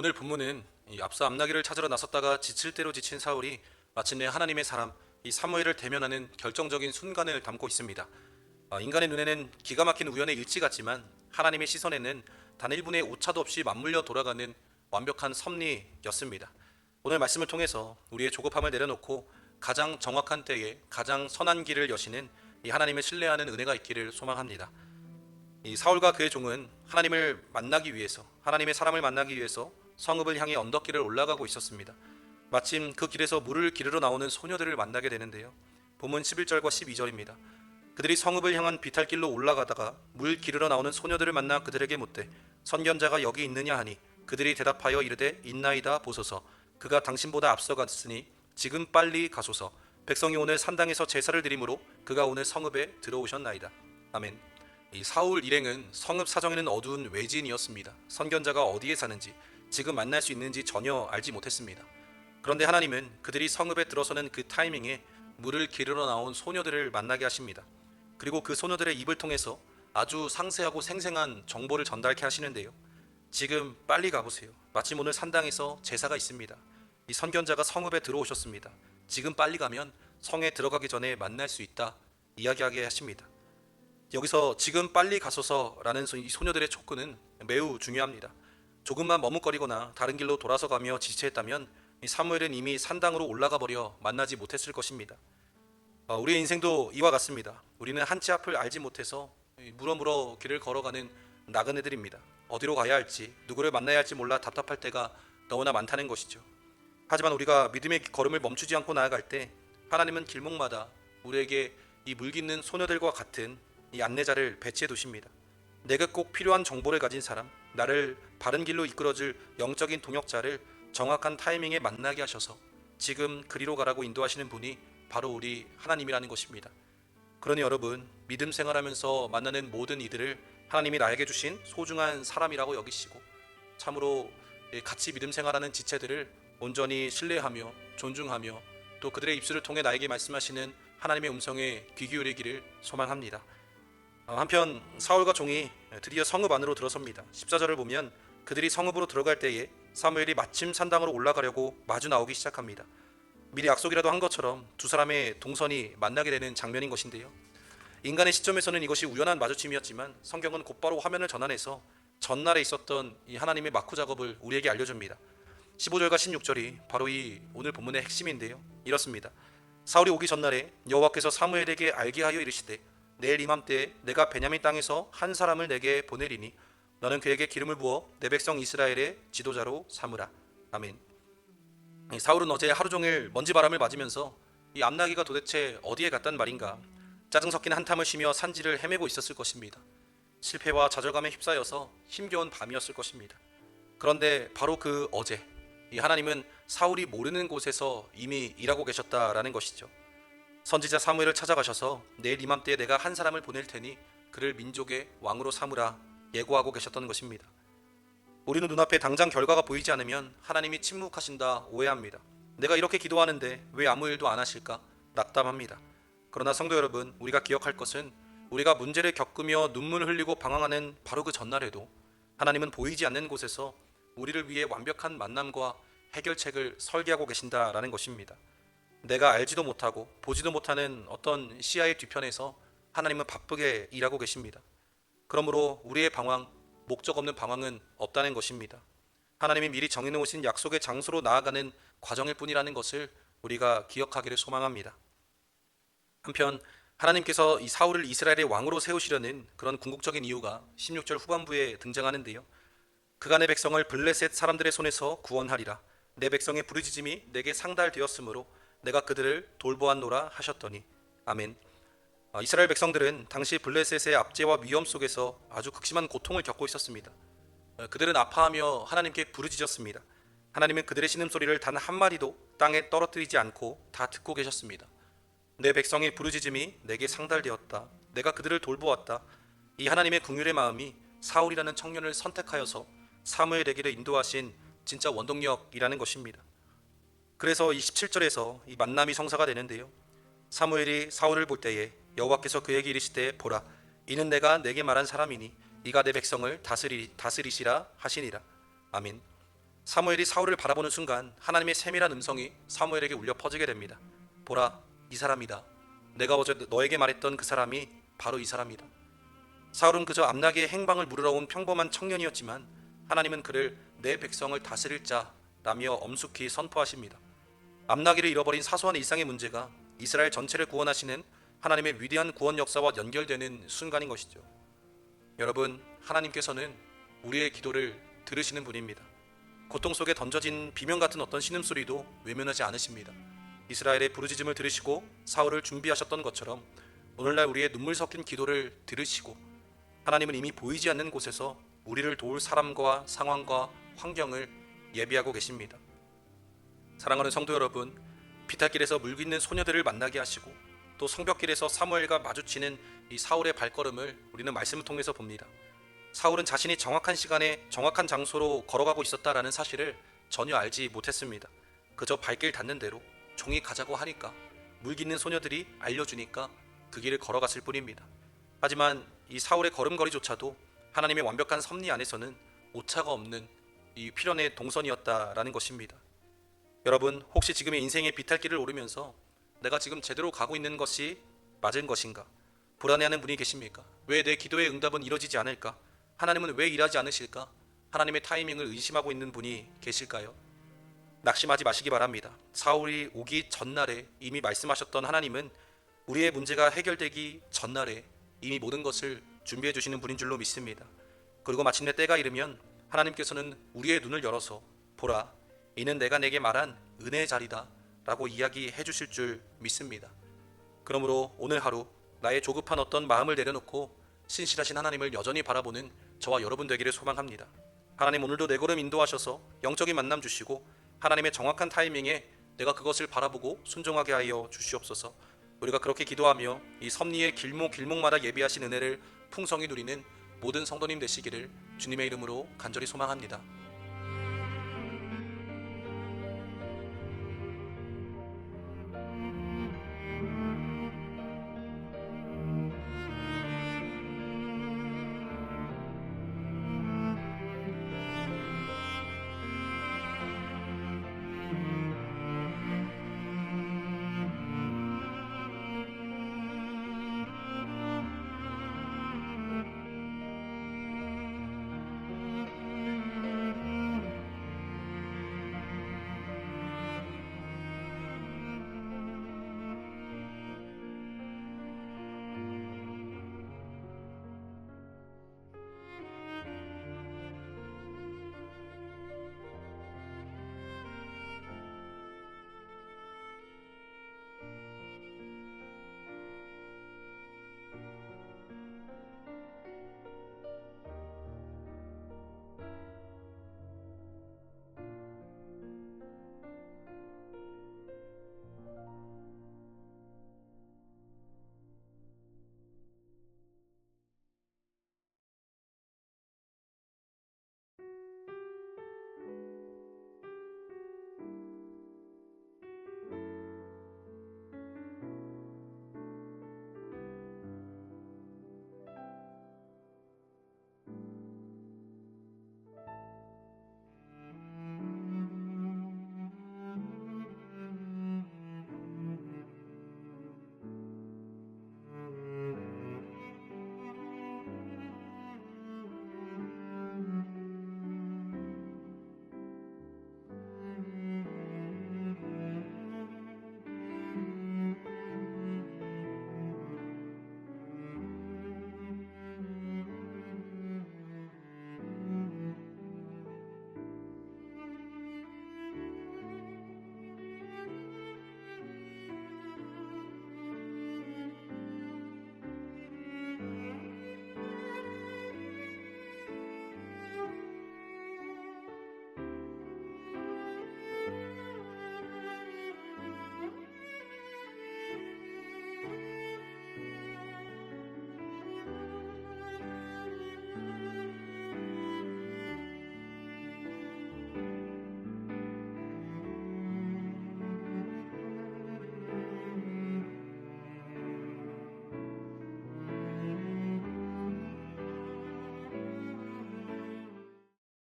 오늘 본문은 이 앞서 암나기를 찾으러 나섰다가 지칠 대로 지친 사울이 마침내 하나님의 사람 이 사무엘을 대면하는 결정적인 순간을 담고 있습니다. 인간의 눈에는 기가 막힌 우연의 일치 같지만 하나님의 시선에는 단 1분의 오차도 없이 맞물려 돌아가는 완벽한 섭리였습니다. 오늘 말씀을 통해서 우리의 조급함을 내려놓고 가장 정확한 때에 가장 선한 길을 여시는 이 하나님을 신뢰하는 은혜가 있기를 소망합니다. 이 사울과 그의 종은 하나님을 만나기 위해서, 하나님의 사람을 만나기 위해서 성읍을 향해 언덕길을 올라가고 있었습니다. 마침 그 길에서 물을 기르러 나오는 소녀들을 만나게 되는데요. 본문 11절과 12절입니다. 그들이 성읍을 향한 비탈길로 올라가다가 물 기르러 나오는 소녀들을 만나 그들에게 묻되 선견자가 여기 있느냐 하니 그들이 대답하여 이르되 있나이다 보소서. 그가 당신보다 앞서갔으니 지금 빨리 가소서. 백성이 오늘 산당에서 제사를 드리므로 그가 오늘 성읍에 들어오셨나이다. 아멘. 이 사울 일행은 성읍 사정에는 어두운 외지인이었습니다. 선견자가 어디에 사는지, 지금 만날 수 있는지 전혀 알지 못했습니다. 그런데 하나님은 그들이 성읍에 들어서는 그 타이밍에 물을 기르러 나온 소녀들을 만나게 하십니다. 그리고 그 소녀들의 입을 통해서 아주 상세하고 생생한 정보를 전달케 하시는데요. 지금 빨리 가보세요. 마침 오늘 산당에서 제사가 있습니다. 이 선견자가 성읍에 들어오셨습니다. 지금 빨리 가면 성에 들어가기 전에 만날 수 있다 이야기하게 하십니다. 여기서 지금 빨리 가소서라는 이 소녀들의 촉구는 매우 중요합니다. 조금만 머뭇거리거나 다른 길로 돌아서 가며 지체했다면 사무엘은 이미 산당으로 올라가 버려 만나지 못했을 것입니다. 우리의 인생도 이와 같습니다. 우리는 한치 앞을 알지 못해서 물어물어 길을 걸어가는 나그네들입니다. 어디로 가야 할지, 누구를 만나야 할지 몰라 답답할 때가 너무나 많다는 것이죠. 하지만 우리가 믿음의 걸음을 멈추지 않고 나아갈 때 하나님은 길목마다 우리에게 이 물깃는 소녀들과 같은 이 안내자를 배치해 두십니다. 내가 꼭 필요한 정보를 가진 사람, 나를 바른 길로 이끌어줄 영적인 동역자를 정확한 타이밍에 만나게 하셔서 지금 그리로 가라고 인도하시는 분이 바로 우리 하나님이라는 것입니다. 그러니 여러분, 믿음 생활하면서 만나는 모든 이들을 하나님이 나에게 주신 소중한 사람이라고 여기시고 참으로 같이 믿음 생활하는 지체들을 온전히 신뢰하며 존중하며 또 그들의 입술을 통해 나에게 말씀하시는 하나님의 음성에 귀 기울이기를 소망합니다. 한편 사울과 종이 드디어 성읍 안으로 들어섭니다. 14절을 보면 그들이 성읍으로 들어갈 때에 사무엘이 마침 산당으로 올라가려고 마주 나오기 시작합니다. 미리 약속이라도 한 것처럼 두 사람의 동선이 만나게 되는 장면인 것인데요. 인간의 시점에서는 이것이 우연한 마주침이었지만 성경은 곧바로 화면을 전환해서 전날에 있었던 이 하나님의 마쿠 작업을 우리에게 알려줍니다. 15절과 16절이 바로 이 오늘 본문의 핵심인데요. 이렇습니다. 사울이 오기 전날에 여호와께서 사무엘에게 알게 하여 이르시되 내일 이맘때에 내가 베냐민 땅에서 한 사람을 내게 보내리니 너는 그에게 기름을 부어 내 백성 이스라엘의 지도자로 삼으라. 아멘. 사울은 어제 하루 종일 먼지바람을 맞으면서 이 암나기가 도대체 어디에 갔단 말인가 짜증 섞인 한참을 쉬며 산지를 헤매고 있었을 것입니다. 실패와 좌절감에 휩싸여서 힘겨운 밤이었을 것입니다. 그런데 바로 그 어제 이 하나님은 사울이 모르는 곳에서 이미 일하고 계셨다라는 것이죠. 선지자 사무엘을 찾아가셔서 내일 이맘때에 내가 한 사람을 보낼 테니 그를 민족의 왕으로 삼으라 예고하고 계셨던 것입니다. 우리는 눈앞에 당장 결과가 보이지 않으면 하나님이 침묵하신다 오해합니다. 내가 이렇게 기도하는데 왜 아무 일도 안 하실까 낙담합니다. 그러나 성도 여러분, 우리가 기억할 것은 우리가 문제를 겪으며 눈물을 흘리고 방황하는 바로 그 전날에도 하나님은 보이지 않는 곳에서 우리를 위해 완벽한 만남과 해결책을 설계하고 계신다라는 것입니다. 내가 알지도 못하고 보지도 못하는 어떤 시야의 뒤편에서 하나님은 바쁘게 일하고 계십니다. 그러므로 우리의 방황, 목적 없는 방황은 없다는 것입니다. 하나님이 미리 정해놓으신 약속의 장소로 나아가는 과정일 뿐이라는 것을 우리가 기억하기를 소망합니다. 한편 하나님께서 이 사울을 이스라엘의 왕으로 세우시려는 그런 궁극적인 이유가 16절 후반부에 등장하는데요. 그간의 백성을 블레셋 사람들의 손에서 구원하리라. 내 백성의 부르짖음이 내게 상달되었으므로 내가 그들을 돌보았노라 하셨더니. 아멘. 이스라엘 백성들은 당시 블레셋의 압제와 위험 속에서 아주 극심한 고통을 겪고 있었습니다. 그들은 아파하며 하나님께 부르짖었습니다. 하나님은 그들의 신음소리를 단 한마디도 땅에 떨어뜨리지 않고 다 듣고 계셨습니다. 내 백성의 부르짖음이 내게 상달되었다. 내가 그들을 돌보았다. 이 하나님의 긍휼의 마음이 사울이라는 청년을 선택하여서 사무엘에게를 인도하신 진짜 원동력이라는 것입니다. 그래서 이 17절에서 이 만남이 성사가 되는데요. 사무엘이 사울을 볼 때에 여호와께서 그에게 이르시되 보라, 이는 내가 내게 말한 사람이니 이가 내 백성을 다스리시라 하시니라. 아멘. 사무엘이 사울을 바라보는 순간 하나님의 세밀한 음성이 사무엘에게 울려 퍼지게 됩니다. 보라, 이 사람이다. 내가 어제 너에게 말했던 그 사람이 바로 이 사람이다. 사울은 그저 암나기의 행방을 물으러 온 평범한 청년이었지만 하나님은 그를 내 백성을 다스릴 자라며 엄숙히 선포하십니다. 암나기를 잃어버린 사소한 일상의 문제가 이스라엘 전체를 구원하시는 하나님의 위대한 구원 역사와 연결되는 순간인 것이죠. 여러분, 하나님께서는 우리의 기도를 들으시는 분입니다. 고통 속에 던져진 비명 같은 어떤 신음소리도 외면하지 않으십니다. 이스라엘의 부르짖음을 들으시고 사울을 준비하셨던 것처럼 오늘날 우리의 눈물 섞인 기도를 들으시고 하나님은 이미 보이지 않는 곳에서 우리를 도울 사람과 상황과 환경을 예비하고 계십니다. 사랑하는 성도 여러분, 비탈길에서 물깃는 소녀들을 만나게 하시고 또 성벽길에서 사무엘과 마주치는 이 사울의 발걸음을 우리는 말씀을 통해서 봅니다. 사울은 자신이 정확한 시간에 정확한 장소로 걸어가고 있었다라는 사실을 전혀 알지 못했습니다. 그저 발길 닿는 대로 종이 가자고 하니까, 물깃는 소녀들이 알려주니까 그 길을 걸어갔을 뿐입니다. 하지만 이 사울의 걸음걸이조차도 하나님의 완벽한 섭리 안에서는 오차가 없는 이 필연의 동선이었다라는 것입니다. 여러분, 혹시 지금의 인생의 비탈길을 오르면서 내가 지금 제대로 가고 있는 것이 맞은 것인가 불안해하는 분이 계십니까? 왜 내 기도의 응답은 이루어지지 않을까? 하나님은 왜 일하지 않으실까? 하나님의 타이밍을 의심하고 있는 분이 계실까요? 낙심하지 마시기 바랍니다. 사울이 오기 전날에 이미 말씀하셨던 하나님은 우리의 문제가 해결되기 전날에 이미 모든 것을 준비해 주시는 분인 줄로 믿습니다. 그리고 마침내 때가 이르면 하나님께서는 우리의 눈을 열어서 보라, 이는 내가 내게 말한 은혜의 자리다 라고 이야기해 주실 줄 믿습니다. 그러므로 오늘 하루 나의 조급한 어떤 마음을 내려놓고 신실하신 하나님을 여전히 바라보는 저와 여러분 되기를 소망합니다. 하나님, 오늘도 내 걸음 인도하셔서 영적인 만남 주시고 하나님의 정확한 타이밍에 내가 그것을 바라보고 순종하게 하여 주시옵소서. 우리가 그렇게 기도하며 이 섭리의 길목마다 예비하신 은혜를 풍성히 누리는 모든 성도님 되시기를 주님의 이름으로 간절히 소망합니다.